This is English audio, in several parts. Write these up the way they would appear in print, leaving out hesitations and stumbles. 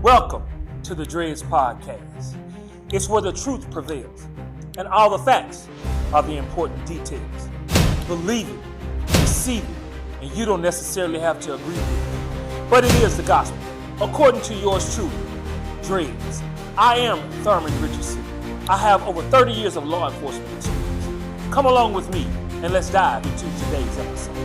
Welcome to the Dreads Podcast. It's where the truth prevails and all the facts are the important details. Believe it, receive it, and you don't necessarily have to agree with it. But it is the gospel, according to yours truly, Dreads. I am Thurman Richardson. I have over 30 years of law enforcement experience. Come along with me and let's dive into today's episode.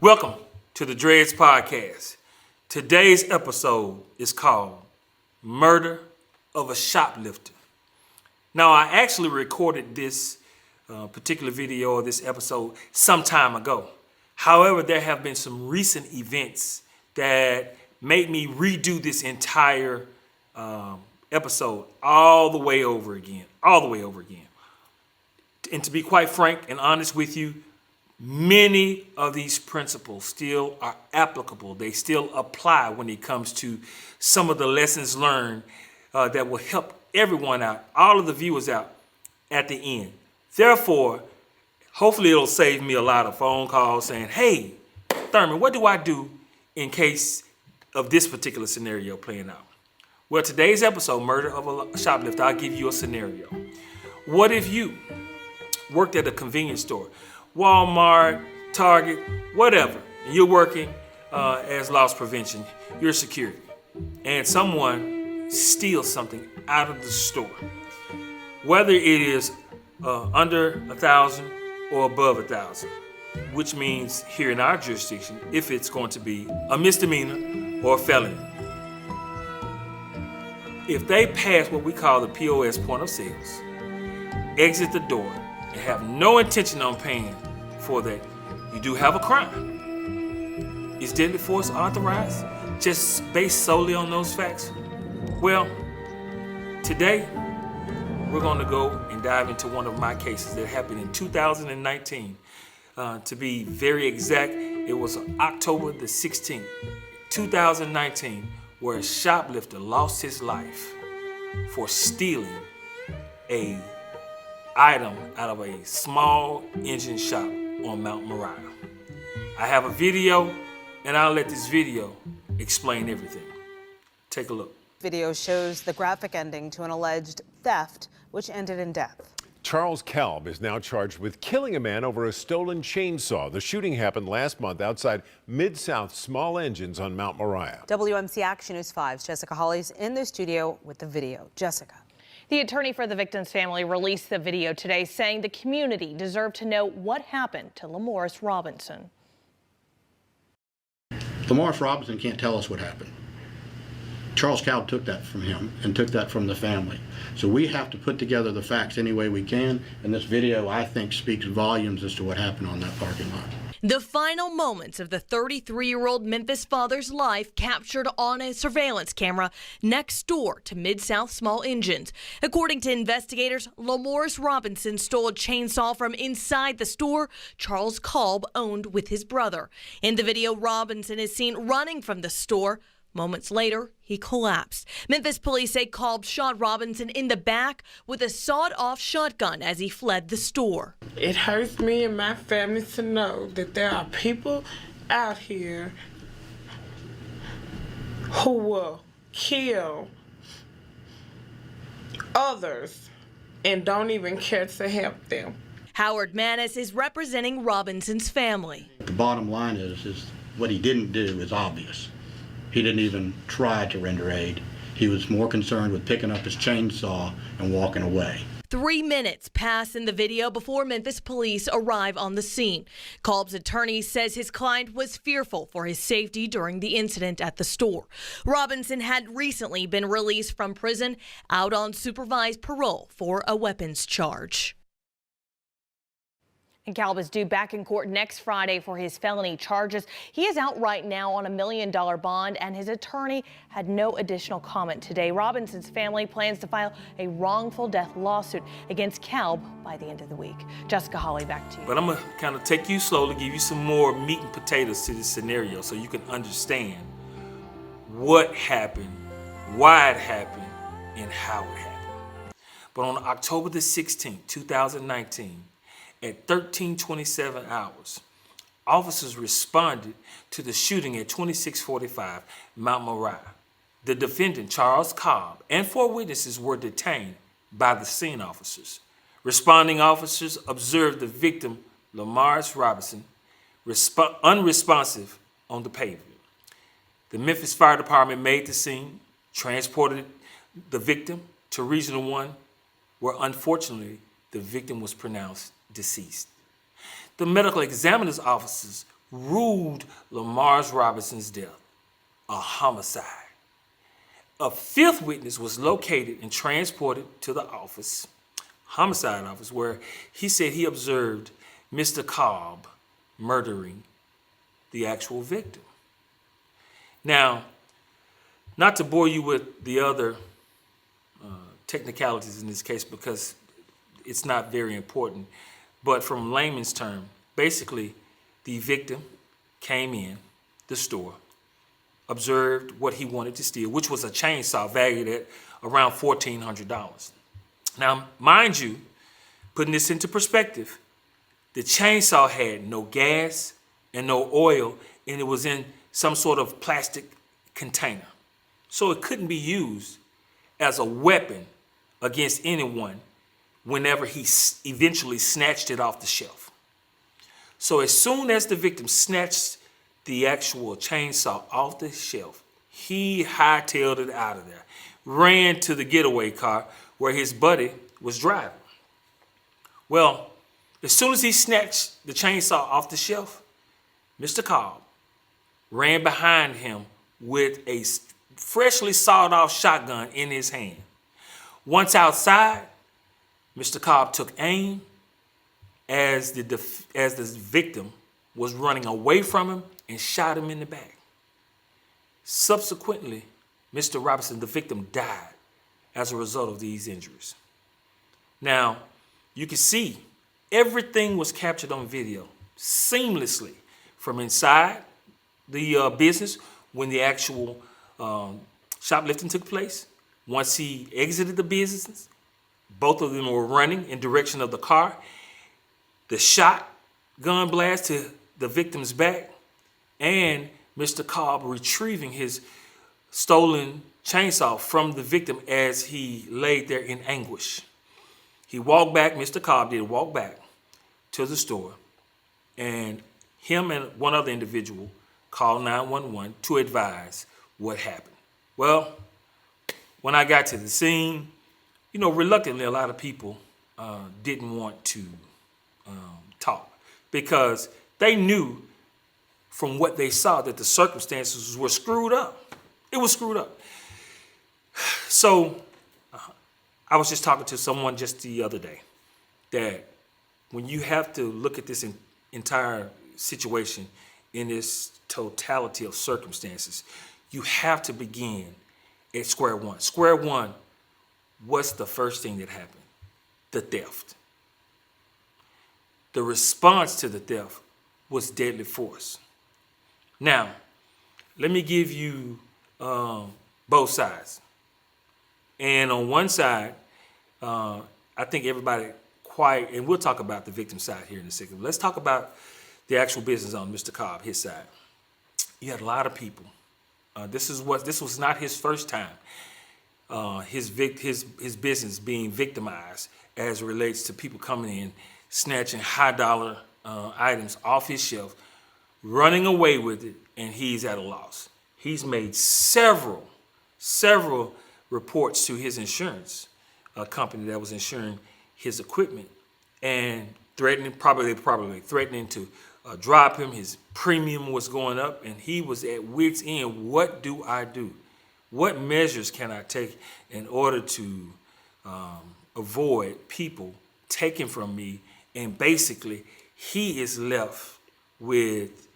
Welcome to the Dreads Podcast. Today's episode is called Murder of a Shoplifter. Now, I actually recorded this particular video or this episode some time ago. However, there have been some recent events that made me redo this entire episode all the way over again. And to be quite frank and honest with you, many of these principles still are applicable. They still apply when it comes to some of the lessons learned that will help everyone out, all of the viewers out at the end. Therefore, hopefully it'll save me a lot of phone calls saying, hey, Thurman, what do I do in case of this particular scenario playing out? Well, today's episode, Murder of a Shoplifter, I'll give you a scenario. What if you worked at a convenience store, Walmart, Target, whatever, and you're working as loss prevention, you're security, and someone steals something out of the store, whether it is under 1,000 or above 1,000, which means here in our jurisdiction, if it's going to be a misdemeanor or a felony, if they pass what we call the POS, point of sales, exit the door, and have no intention on paying for that, you do have a crime. Is deadly force authorized just based solely on those facts? Well, today we're going to go and dive into one of my cases that happened in 2019. To be very exact, it was October the 16th, 2019, where a shoplifter lost his life for stealing a item out of a small engine shop on Mount Moriah. I have a video, and I'll let this video explain everything. Take a look. Video shows the graphic ending to an alleged theft, which ended in death. Charles Kalb is now charged with killing a man over a stolen chainsaw. The shooting happened last month outside Mid-South Small Engines on Mount Moriah. WMC Action News 5's Jessica Hawley's in the studio with the video. Jessica. The attorney for the victim's family released the video today, saying the community deserved to know what happened to Lamorris Robinson. Lamorris Robinson can't tell us what happened. Charles Kalb took that from him and took that from the family. So we have to put together the facts any way we can, and this video, I think, speaks volumes as to what happened on that parking lot. The final moments of the 33-year-old Memphis father's life captured on a surveillance camera next door to Mid-South Small Engines. According to investigators, Lamorris Robinson stole a chainsaw from inside the store Charles Kalb owned with his brother. In the video, Robinson is seen running from the store. Moments later, he collapsed. Memphis police say Kalb shot Robinson in the back with a sawed-off shotgun as he fled the store. It hurts me and my family to know that there are people out here who will kill others and don't even care to help them. Howard Manis is representing Robinson's family. The bottom line is what he didn't do is obvious. He didn't even try to render aid. He was more concerned with picking up his chainsaw and walking away. 3 minutes pass in the video before Memphis police arrive on the scene. Kalb's attorney says his client was fearful for his safety during the incident at the store. Robinson had recently been released from prison out on supervised parole for a weapons charge. And Kalb is due back in court next Friday for his felony charges. He is out right now on $1 million bond, and his attorney had no additional comment today. Robinson's family plans to file a wrongful death lawsuit against Kalb by the end of the week. Jessica Hawley, back to you. But I'm going to kind of take you slowly, give you some more meat and potatoes to this scenario so you can understand what happened, why it happened, and how it happened. But on October the 16th, 2019, at 13:27 hours, officers responded to the shooting at 2645 Mount Moriah. The defendant, Charles Cobb, and 4 witnesses were detained by the scene officers. Responding officers observed the victim, Lamaris Robinson, unresponsive on the pavement. The Memphis Fire Department made the scene, transported the victim to Regional 1, where unfortunately the victim was pronounced deceased. The medical examiner's officers ruled Lamaris Robinson's death a homicide. A 5th witness was located and transported to the homicide office, where he said he observed Mr. Cobb murdering the actual victim. Now, not to bore you with the other technicalities in this case because it's not very important, but from layman's term, basically the victim came in the store, observed what he wanted to steal, which was a chainsaw valued at around $1,400. Now, mind you, putting this into perspective, the chainsaw had no gas and no oil, and it was in some sort of plastic container. So it couldn't be used as a weapon against anyone whenever he eventually snatched it off the shelf. So as soon as the victim snatched the actual chainsaw off the shelf, he hightailed it out of there, ran to the getaway car where his buddy was driving. Well, as soon as he snatched the chainsaw off the shelf, Mr. Cobb ran behind him with a freshly sawed off shotgun in his hand. Once outside, Mr. Cobb took aim as the victim was running away from him and shot him in the back. Subsequently, Mr. Robinson, the victim, died as a result of these injuries. Now, you can see everything was captured on video seamlessly from inside the business when the actual shoplifting took place. Once he exited the business, both of them were running in direction of the car. The shotgun blast to the victim's back, and Mr. Cobb retrieving his stolen chainsaw from the victim as he laid there in anguish. He walked back, Mr. Cobb did walk back to the store, and him and one other individual called 911 to advise what happened. Well, when I got to the scene, reluctantly, a lot of people didn't want to talk because they knew from what they saw that the circumstances were screwed up. It was screwed up. So I was just talking to someone just the other day that when you have to look at this entire situation in this totality of circumstances, you have to begin at square one. Square one, what's the first thing that happened? The theft. The response to the theft was deadly force. Now, let me give you both sides. And on one side, I think everybody and we'll talk about the victim side here in a second. Let's talk about the actual business on Mr. Cobb, his side. You had a lot of people. This was not his first time. His business being victimized as it relates to people coming in, snatching high dollar items off his shelf, running away with it, and he's at a loss. He's made several reports to his insurance company that was insuring his equipment and probably threatening to drop him. His premium was going up, and he was at wit's end. What do I do? What measures can I take in order to avoid people taking from me? And basically, he is left with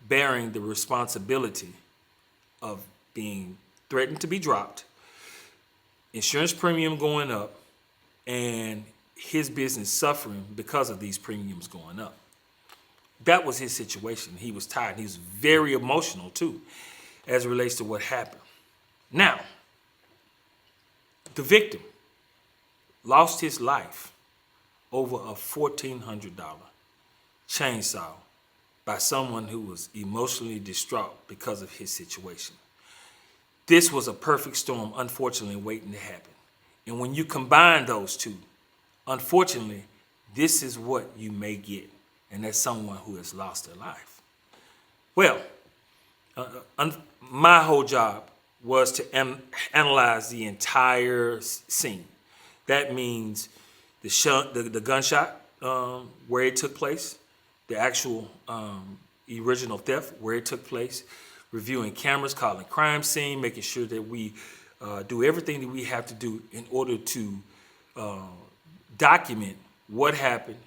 bearing the responsibility of being threatened to be dropped, insurance premium going up, and his business suffering because of these premiums going up. That was his situation. He was tired. He was very emotional too, as it relates to what happened. Now, the victim lost his life over a $1,400 chainsaw by someone who was emotionally distraught because of his situation. This was a perfect storm, unfortunately, waiting to happen. And when you combine those two, unfortunately, this is what you may get. And that's someone who has lost their life. Well, my whole job was to analyze the entire scene. That means the gunshot where it took place, the actual original theft where it took place, reviewing cameras, calling crime scene, making sure that we do everything that we have to do in order to document what happened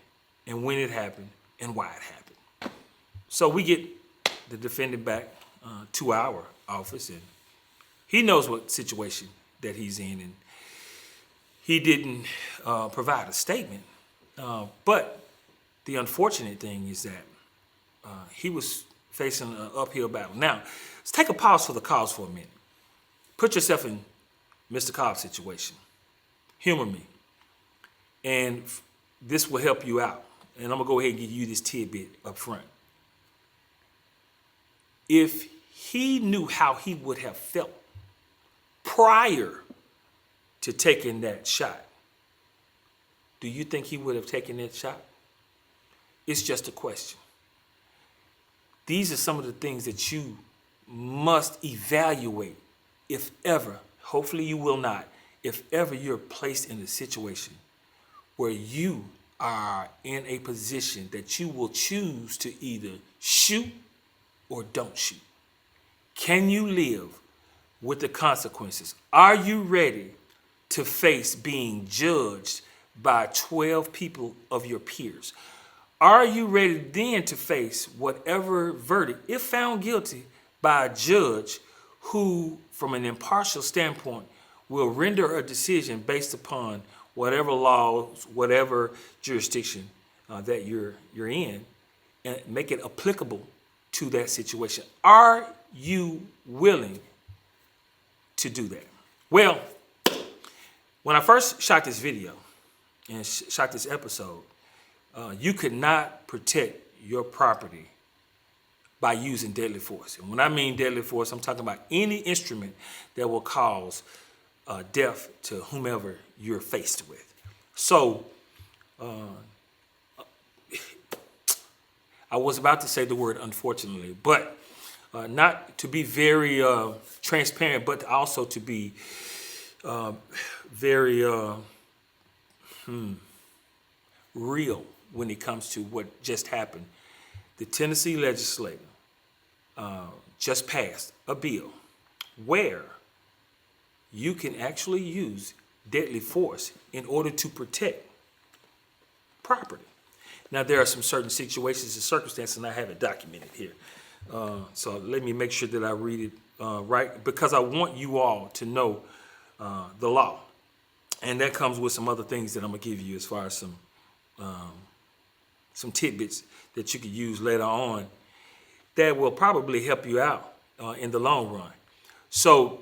and when it happened and why it happened. So we get the defendant back to our office, and he knows what situation that he's in, and he didn't provide a statement. But the unfortunate thing is that he was facing an uphill battle. Now, let's take a pause for the cause for a minute. Put yourself in Mr. Cobb's situation. Humor me. And this will help you out. And I'm going to go ahead and give you this tidbit up front. If he knew how he would have felt prior to taking that shot, do you think he would have taken that shot? It's just a question. These are some of the things that you must evaluate if ever, hopefully you will not, if ever you're placed in a situation where you are in a position that you will choose to either shoot or don't shoot. Can you live with the consequences? Are you ready to face being judged by 12 people of your peers? Are you ready then to face whatever verdict, if found guilty, by a judge who, from an impartial standpoint, will render a decision based upon whatever laws, whatever jurisdiction that you're in, and make it applicable to that situation? Are you willing to do that? Well, when I first shot this video and shot this episode, you could not protect your property by using deadly force. And when I mean deadly force, I'm talking about any instrument that will cause death to whomever you're faced with. So I was about to say the word unfortunately, but not to be very transparent, but also to be very real when it comes to what just happened. The Tennessee legislature just passed a bill where you can actually use deadly force in order to protect property. Now, there are some certain situations and circumstances, and I have it documented here. So let me make sure that I read it right, because I want you all to know the law. And that comes with some other things that I'm going to give you as far as some tidbits that you could use later on that will probably help you out in the long run. So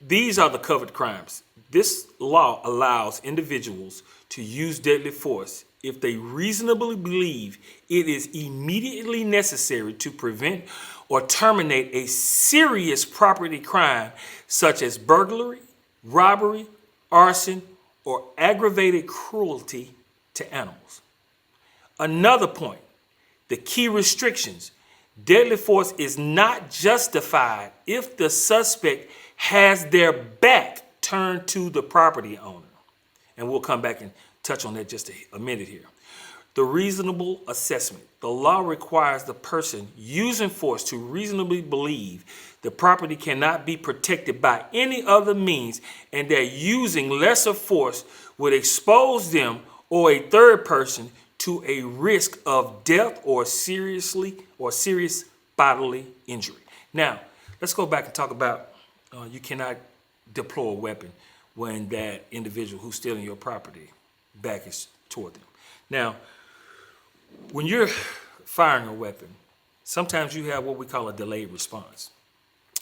these are the covered crimes. This law allows individuals to use deadly force if they reasonably believe it is immediately necessary to prevent or terminate a serious property crime such as burglary, robbery, arson, or aggravated cruelty to animals. Another point, the key restrictions. Deadly force is not justified if the suspect has their back turned to the property owner. And we'll come back and touch on that just a minute here. The reasonable assessment. The law requires the person using force to reasonably believe the property cannot be protected by any other means and that using lesser force would expose them or a third person to a risk of death or serious bodily injury. Now, let's go back and talk about you cannot deploy a weapon when that individual who's stealing your property back is toward them. Now, when you're firing a weapon, sometimes you have what we call a delayed response.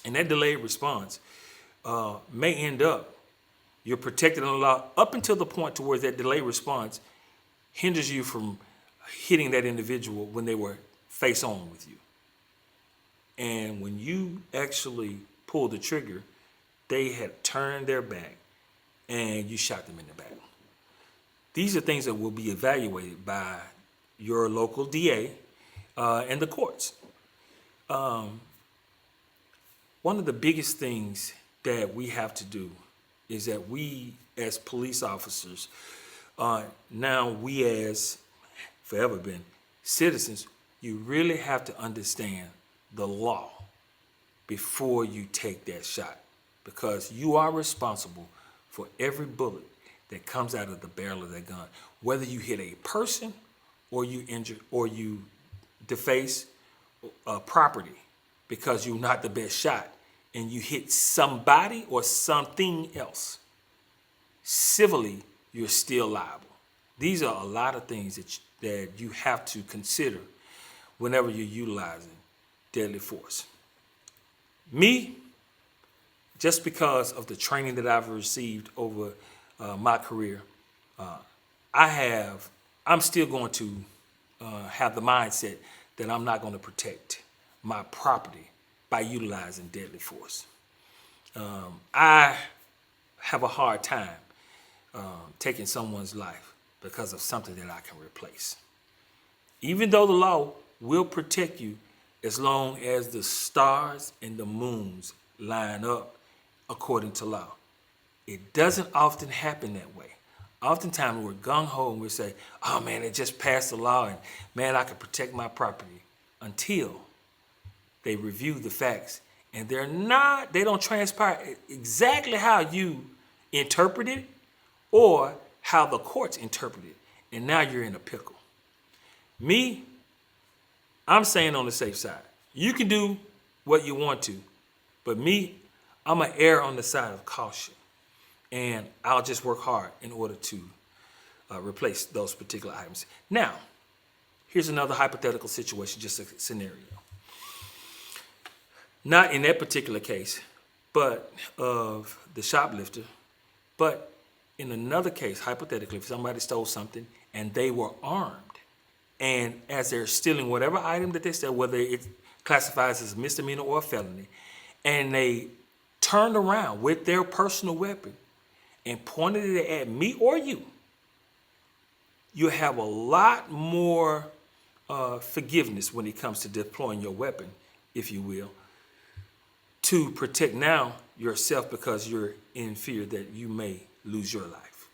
And that delayed response may end up, you're protected under the law up until the point to where that delayed response hinders you from hitting that individual when they were face on with you. And when you actually pulled the trigger, they had turned their back and you shot them in the back. These are things that will be evaluated by your local DA and the courts. One of the biggest things that we have to do is that we as police officers, now we as forever been citizens, you really have to understand the law before you take that shot, because you are responsible for every bullet that comes out of the barrel of that gun, whether you hit a person or you injure or you deface property because you're not the best shot and you hit somebody or something else. Civilly, you're still liable. These are a lot of things that you have to consider whenever you're utilizing deadly force. Me, just because of the training that I've received over my career, I'm still going to have the mindset that I'm not going to protect my property by utilizing deadly force. I have a hard time taking someone's life because of something that I can replace. Even though the law will protect you as long as the stars and the moons line up according to law. It doesn't often happen that way. Oftentimes we're gung-ho and we say, oh man, they just passed the law and man, I can protect my property, until they review the facts and they don't transpire exactly how you interpret it or how the courts interpret it. And now you're in a pickle. Me, I'm saying on the safe side. You can do what you want to, but me, I'm gonna err on the side of caution. And I'll just work hard in order to replace those particular items. Now, here's another hypothetical situation, just a scenario. Not in that particular case, but of the shoplifter, but in another case, hypothetically, if somebody stole something and they were armed, and as they're stealing whatever item that they stole, whether it classifies as a misdemeanor or a felony, and they turned around with their personal weapon and pointed it at me or you have a lot more forgiveness when it comes to deploying your weapon, if you will, to protect now yourself because you're in fear that you may lose your life.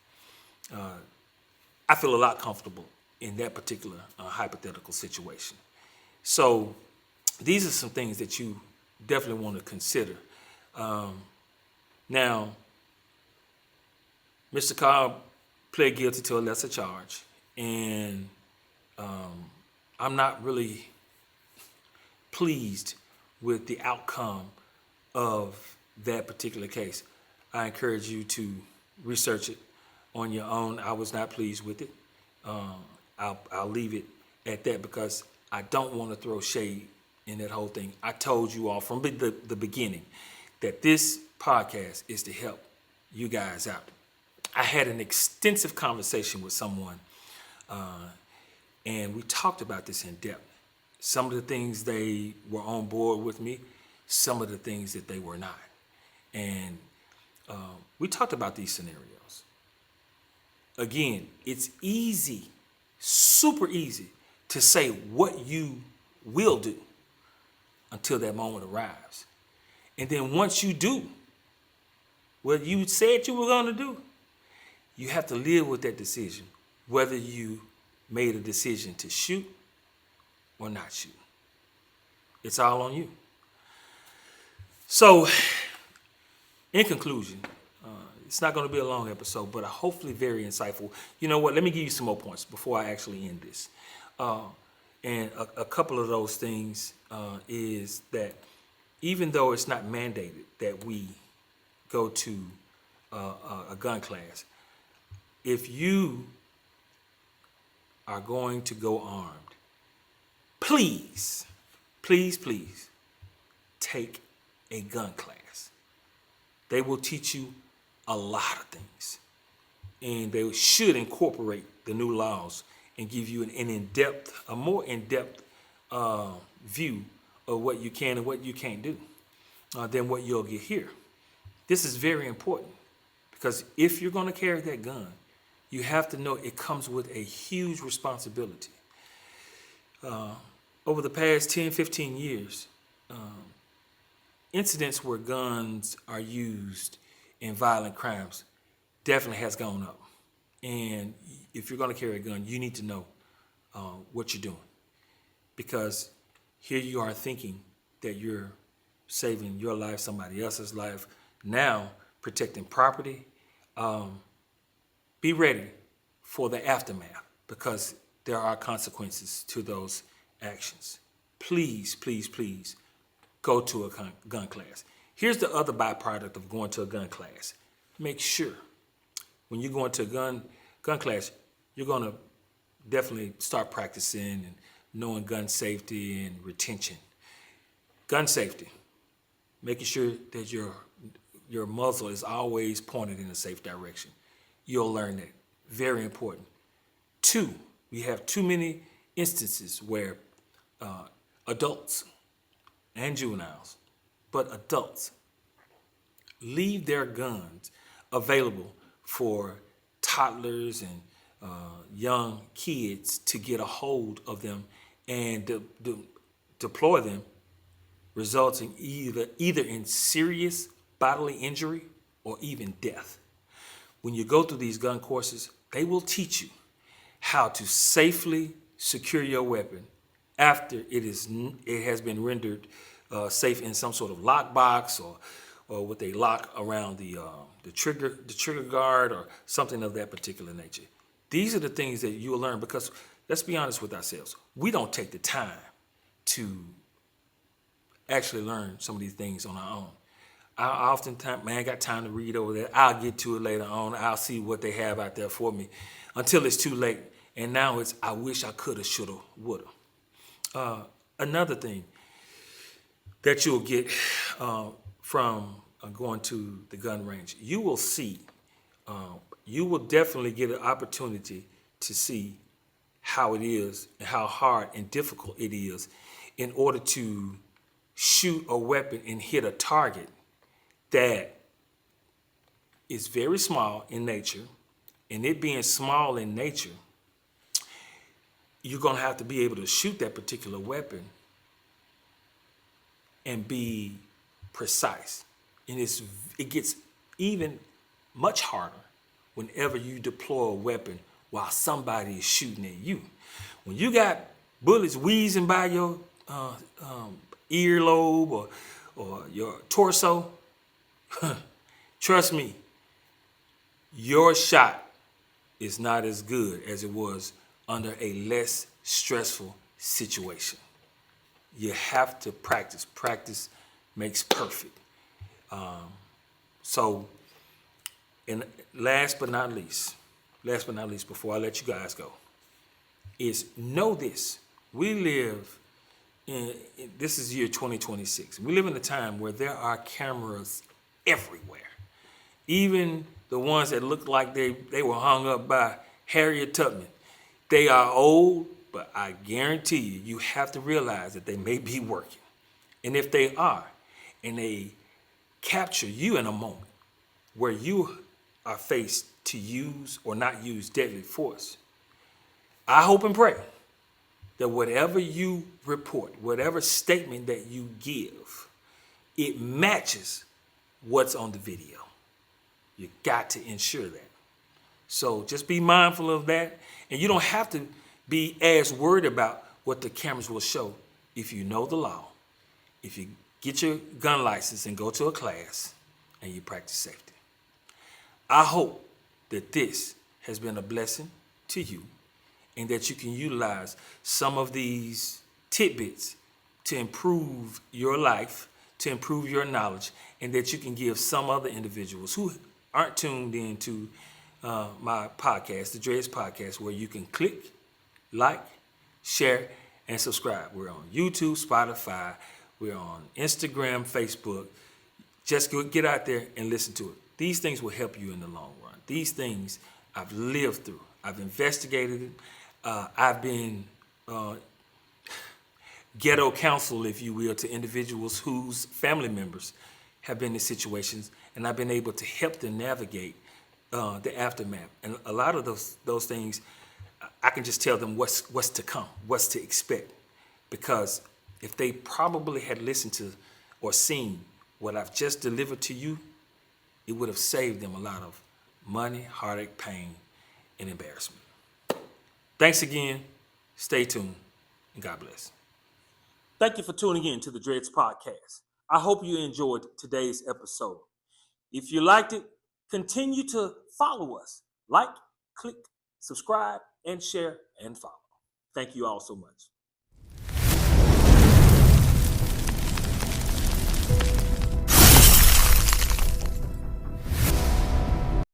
I feel a lot comfortable in that particular hypothetical situation. So these are some things that you definitely want to consider. Now, Mr. Cobb pled guilty to a lesser charge, and I'm not really pleased with the outcome of that particular case. I encourage you to research it on your own. I was not pleased with it. I'll leave it at that because I don't want to throw shade in that whole thing. I told you all from the beginning that this podcast is to help you guys out. I had an extensive conversation with someone, and we talked about this in depth. Some of the things they were on board with me, some of the things that they were not. And we talked about these scenarios. Again, it's easy, super easy to say what you will do until that moment arrives. And then once you do what you said you were going to do, you have to live with that decision, whether you made a decision to shoot or not shoot. It's all on you. So, in conclusion, it's not going to be a long episode, but hopefully very insightful. You know what? Let me give you some more points before I actually end this. And a couple of those things is that even though it's not mandated that we go to a gun class, if you are going to go armed, please, please, please take a gun class. They will teach you a lot of things. and they should incorporate the new laws and give you a more in-depth view of what you can and what you can't do than what you'll get here. This is very important because if you're going to carry that gun, you have to know it comes with a huge responsibility. Over the past 10, 15 years, incidents where guns are used in violent crimes definitely has gone up. And if you're going to carry a gun, you need to know what you're doing. Because here you are thinking that you're saving your life, somebody else's life, now protecting property. Be ready for the aftermath because there are consequences to those actions. Please, please, please go to a gun class. Here's the other byproduct of going to a gun class. Make sure when you go into a gun class, you're going to definitely start practicing and knowing gun safety and retention. Gun safety, making sure that your muzzle is always pointed in a safe direction. You'll learn that. Very important. 2, we have too many instances where adults and juveniles, but adults leave their guns available for toddlers and young kids to get a hold of them and deploy them, resulting either in serious bodily injury or even death. When you go through these gun courses, they will teach you how to safely secure your weapon after it has been rendered safe in some sort of lockbox or with a lock around the trigger guard or something of that particular nature. These are the things that you'll learn because let's be honest with ourselves. We don't take the time to actually learn some of these things on our own. I oftentimes, man, I got time to read over that. I'll get to it later on. I'll see what they have out there for me until it's too late. And now it's, I wish I coulda, shoulda, woulda. Another thing that you'll get from going to the gun range, you will see, you will definitely get an opportunity to see how it is and how hard and difficult it is in order to shoot a weapon and hit a target that is very small in nature. And it being small in nature, you're going to have to be able to shoot that particular weapon and be precise. And it gets even much harder whenever you deploy a weapon while somebody is shooting at you. When you got bullets wheezing by your earlobe or your torso, trust me, your shot is not as good as it was under a less stressful situation. You have to practice. Practice makes perfect. And last but not least, before I let you guys go, is know this. We live this is year 2026. We live in a time where there are cameras everywhere. Even the ones that look like they were hung up by Harriet Tubman. They are old, but I guarantee you have to realize that they may be working. And if they are, and they capture you in a moment where you are faced to use or not use deadly force, I hope and pray that whatever you report, whatever statement that you give, it matches what's on the video. You got to ensure that. So just be mindful of that. And you don't have to be as worried about what the cameras will show if you know the law, if you get your gun license and go to a class and you practice safety. I hope that this has been a blessing to you and that you can utilize some of these tidbits to improve your life, to improve your knowledge, and that you can give some other individuals who aren't tuned into my podcast, the Dre's Podcast, where you can click, like, share, and subscribe. We're on YouTube, Spotify, we're on Instagram, Facebook. Just get out there and listen to it. These things will help you in the long run. These things I've lived through. I've investigated it. I've been ghetto counsel, if you will, to individuals whose family members have been in situations, and I've been able to help them navigate the aftermath. And a lot of those things, I can just tell them what's to come, what's to expect. Because if they probably had listened to or seen what I've just delivered to you, it would have saved them a lot of money, heartache, pain, and embarrassment. Thanks again. Stay tuned, and God bless. Thank you for tuning in to the Dreads Podcast. I hope you enjoyed today's episode. If you liked it, continue to follow us. Like, click, subscribe, and share, and follow. Thank you all so much.